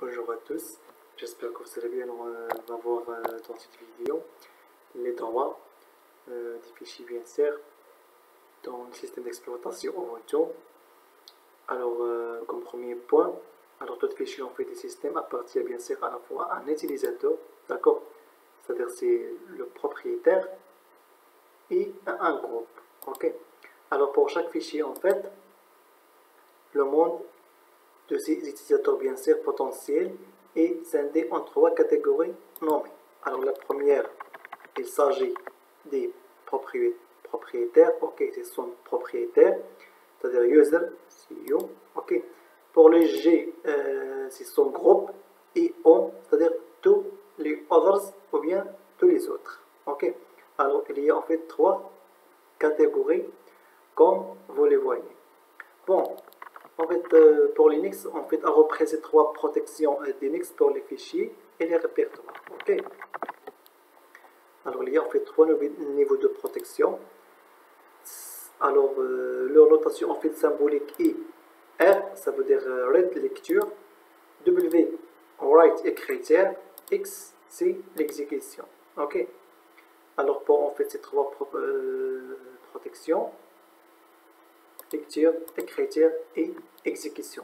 Bonjour à tous, j'espère que vous allez bien. On va voir dans cette vidéo les droits des fichiers bien sûr dans le système d'exploitation Ubuntu. Alors, comme premier point, alors tout fichier en fait des systèmes appartient bien sûr à la fois à un utilisateur, d'accord, c'est-à-dire c'est le propriétaire et à un groupe, ok. Alors pour chaque fichier en fait, le monde de ces utilisateurs bien sûr potentiels est scindé en trois catégories nommées. Alors la première, il s'agit des propriétaires, ok, ce sont propriétaires, c'est-à-dire user, CEO, ok. Pour le G, c'est son groupe, et O, c'est-à-dire tous les others ou bien tous les autres, ok. Alors il y a en fait trois catégories comme vous les voyez. Bon, en fait, pour Linux, on fait à peu près ces trois protections d'Linux pour les fichiers et les répertoires. Ok. Alors, il y a en fait trois niveaux de protection. Alors, leur notation en fait symbolique est R, ça veut dire read, lecture. W, write, écriture. X, c'est l'exécution. Ok. Alors, pour en fait ces trois protections, lecture, écriture et exécution.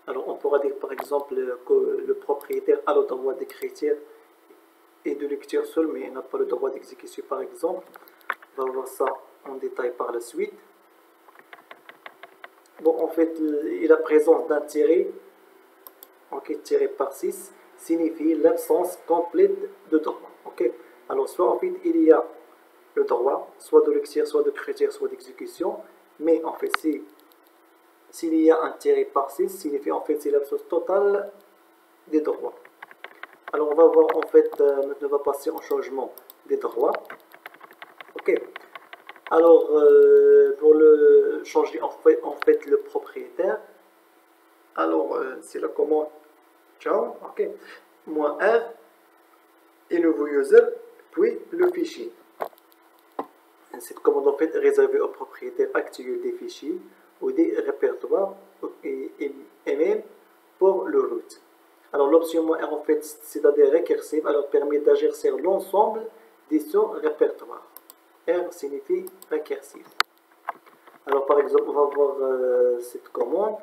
Alors on pourra dire par exemple que le propriétaire a le droit d'écriture et de lecture seul, mais n'a pas le droit d'exécution par exemple. On va voir ça en détail par la suite. Bon, en fait, la présence d'un tiré, ok, tiré par 6, signifie l'absence complète de droit. Ok. Alors soit en fait il y a le droit, soit de lecture, soit d'écriture, soit d'exécution, mais en fait s'il y a un tiré par 6, signifie en fait c'est l'absence totale des droits. Alors on va voir en fait, maintenant on va passer au changement des droits. Ok. Alors pour le changer en fait le propriétaire, alors c'est la commande ciao, ok, moins R et le nouveau user, puis le fichier. Cette commande en fait est réservée au propriétaire actuel des fichiers ou des répertoires et même pour le root. Alors l'option R en fait c'est-à-dire récursive, alors permet d'agir sur l'ensemble des sous-répertoires. R signifie récursif. Alors par exemple on va voir cette commande.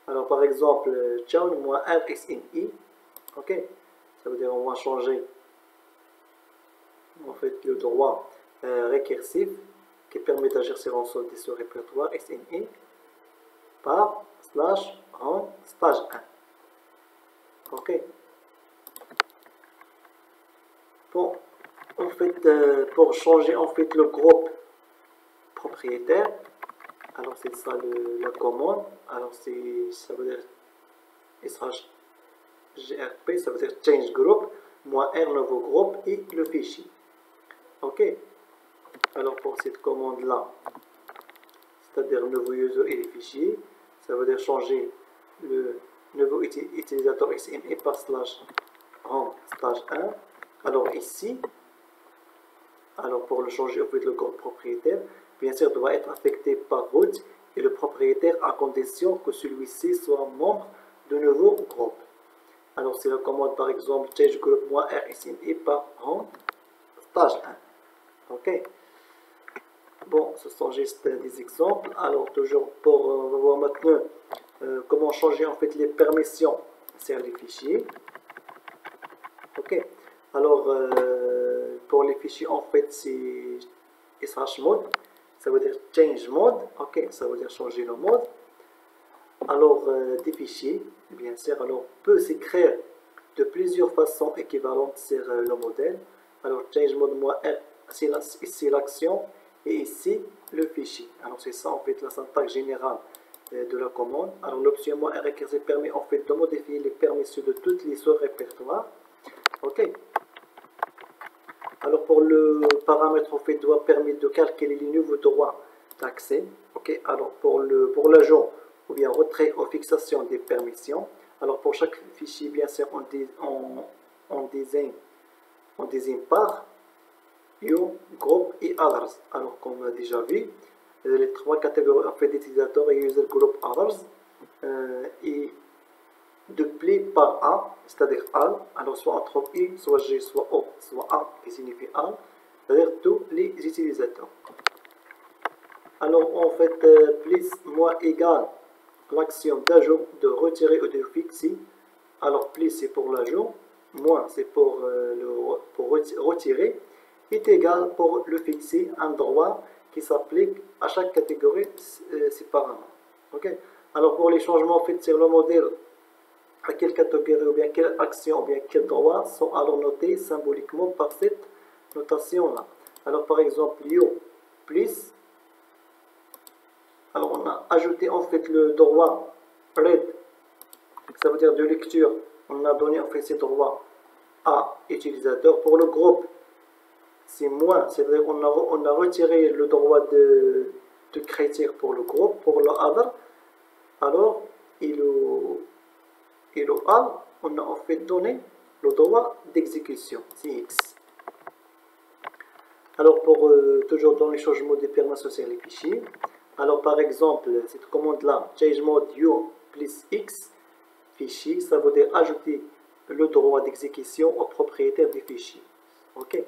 Alors par exemple chown -r sni, ok, ça veut dire on va changer en fait le droit récursif qui permet d'agir sur l'ensemble des sous-répertoires sni par /run stage 1. Ok. Bon, en fait, pour changer en fait le groupe propriétaire, alors c'est ça la commande. Alors ça veut dire grp, ça veut dire change group, -r nouveau groupe et le fichier. Ok. Alors pour cette commande là, c'est-à-dire nouveau user et les fichiers, ça veut dire changer le nouveau utilisateur XML par /home stage 1. Alors ici, alors pour le changer au fait le groupe propriétaire, bien sûr doit être affecté par root et le propriétaire à condition que celui-ci soit membre de nouveau groupe. Alors c'est la commande par exemple change group -r par home stage 1. Ok. Bon, ce sont juste des exemples. Alors toujours pour on va voir maintenant comment changer en fait les permissions sur les fichiers. Ok. Alors pour les fichiers en fait c'est sh mode, ça veut dire change mode. Ok, ça veut dire changer le mode. Alors des fichiers, bien sûr, alors peut s'écrire de plusieurs façons équivalentes sur le modèle. Alors change mode -r, c'est l'action. Et ici, le fichier. Alors c'est ça en fait la syntaxe générale de la commande. Alors l'option -r récursive permet en fait de modifier les permissions de tous les sous-répertoires. Ok. Alors pour le paramètre en fait doit permettre de calculer les nouveaux droits d'accès. Ok. Alors pour l'ajout ou bien retrait ou fixation des permissions. Alors pour chaque fichier bien sûr on désigne par you, group et others. Alors comme on a déjà vu, les trois catégories en fait d'utilisateurs et user group others et de pli par A, c'est-à-dire AL, alors soit entre I, soit G, soit O, soit A, qui signifie AL, c'est-à-dire tous les utilisateurs. Alors en fait, plus moins égal l'action d'ajout, de retirer ou de fixer. Alors plus c'est pour l'ajout, moins c'est pour, retirer, est égal pour le fixer, un droit qui s'applique à chaque catégorie séparément. Okay? Alors pour les changements faits sur le modèle, à quelle catégorie ou bien quelle action ou bien quel droit sont alors notés symboliquement par cette notation-là. Alors par exemple, yo plus, alors on a ajouté en fait le droit read, ça veut dire de lecture, on a donné en fait ce droit à utilisateur. Pour le groupe, c'est moins, c'est-à-dire on a retiré le droit de critère pour le groupe, pour le other, alors et le AL, on a en fait donné le droit d'exécution, CX. Alors pour toujours dans les changements de permanence sur les fichiers, alors par exemple, cette commande-là, change mode u plus x fichier, ça veut dire ajouter le droit d'exécution au propriétaire des fichiers. Ok,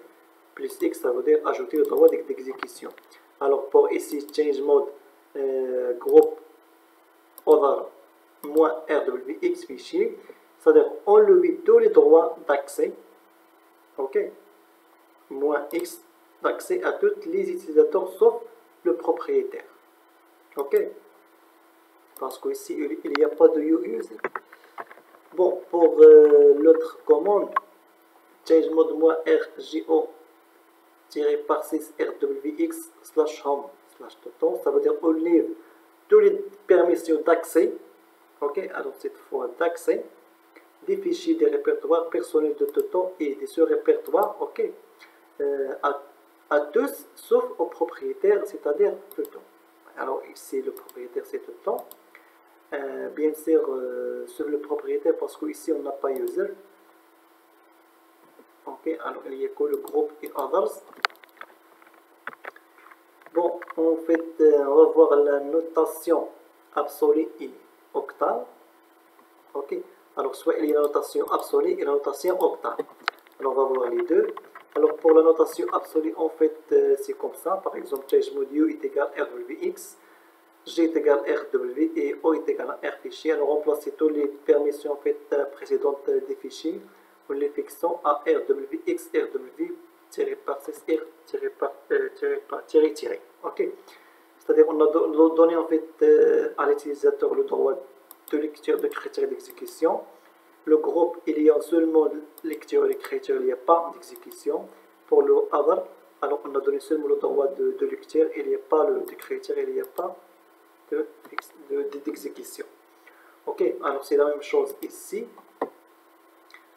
plus x, ça veut dire ajouter le droit d'exécution. Alors pour ici, change mode groupe other moins rwx fichier, c'est-à-dire enlever tous les droits d'accès, ok, moins x d'accès à tous les utilisateurs sauf le propriétaire, ok, parce qu'ici il n'y a pas de user. Bon, pour l'autre commande, change mode moins rgo par 6 rwx slash home slash total, ça veut dire enlève tous les permissions d'accès, ok, alors cette fois d'accès, des fichiers des répertoires personnels de Toton et de ce répertoire, ok, à tous sauf au propriétaire, c'est-à-dire Toton. Alors ici le propriétaire c'est Toton, bien sûr sur le propriétaire parce qu'ici on n'a pas user, ok, alors il y a que le groupe et others. Bon, en fait on va voir la notation absolue et octale, ok. Alors, soit il y a la notation absolue et la notation octale. Alors, on va voir les deux. Alors, pour la notation absolue, en fait, c'est comme ça. Par exemple, change mode u est égal à rwx, g est égal à rw et o est égal à r fichier. Alors, remplacer toutes les permissions en fait, précédentes des fichiers en les fixant à rwx, rw, tiré par 6, r, tiré, tiré. Ok. C'est-à-dire, on a donné en fait à l'utilisateur le droit de lecture de critères d'exécution. Le groupe, il y a seulement lecture et écriture, il n'y a pas d'exécution. Pour le other, alors on a donné seulement le droit de lecture, il n'y a pas d'écriture, il n'y a pas d'exécution. Ok, alors c'est la même chose ici.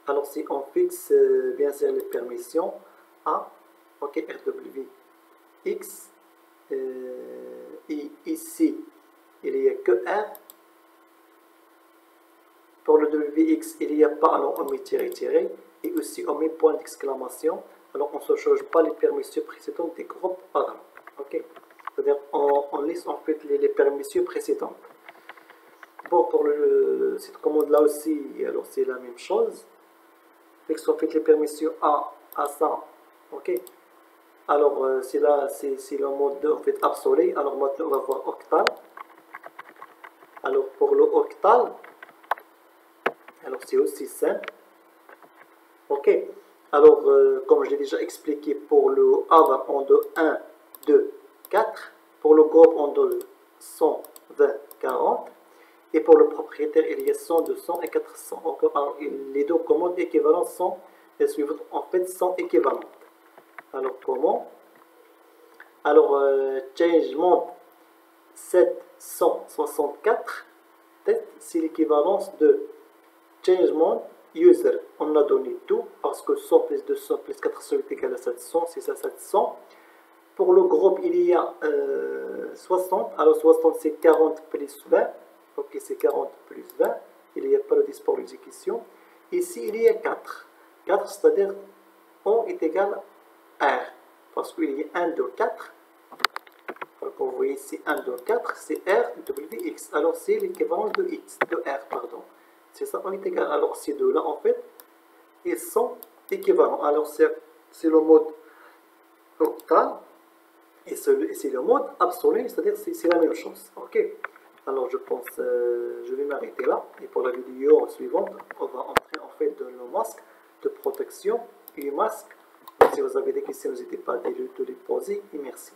Alors si on fixe bien sûr les permissions à, ok, rwx, et ici il n'y a que R. Pour le WX, il n'y a pas, alors on met tiré, et aussi on met point d'exclamation. Alors on ne change pas les permissions précédentes des groupes other. Ok, c'est-à-dire on laisse en fait les permissions précédentes. Bon, pour cette commande-là aussi, alors c'est la même chose. Fixe en fait les permissions à ça. Ok, alors c'est là, c'est le mode en fait absolu. Alors maintenant on va voir octal. Alors pour le octal, alors c'est aussi simple. Ok, alors comme je l'ai déjà expliqué, pour le other on donne 1, 2, 4. Pour le groupe on donne 100, 20, 40. Et pour le propriétaire il y a 100, 200 et 400. Alors, les deux commandes équivalentes sont les suivantes, en fait sont équivalentes. Alors comment? Alors change mode 764, c'est l'équivalence de change mode user. On a donné tout parce que 100 plus 200 plus 400 est égal à 700, c'est ça 700. Pour le groupe, il y a 60. Alors 60 c'est 40 plus 20. Ok, c'est 40 plus 20. Il n'y a pas de 10 pour l'exécution. Ici, il y a 4. 4, c'est-à-dire O est égal à R. Parce qu'il y a 1, 2, 4. Donc vous voyez ici 1, 2, 4, c'est R, W, X. Alors c'est l'équivalent de X, de R, pardon. c'est ça en est égal. Alors ces deux-là, en fait, ils sont équivalents. Alors c'est le mode octal et c'est le mode absolu, c'est-à-dire c'est la même chose. Ok. Alors je pense, je vais m'arrêter là. Et pour la vidéo suivante, on va entrer en fait dans le masque de protection et masque. Si vous avez des questions, n'hésitez pas à les poser et merci.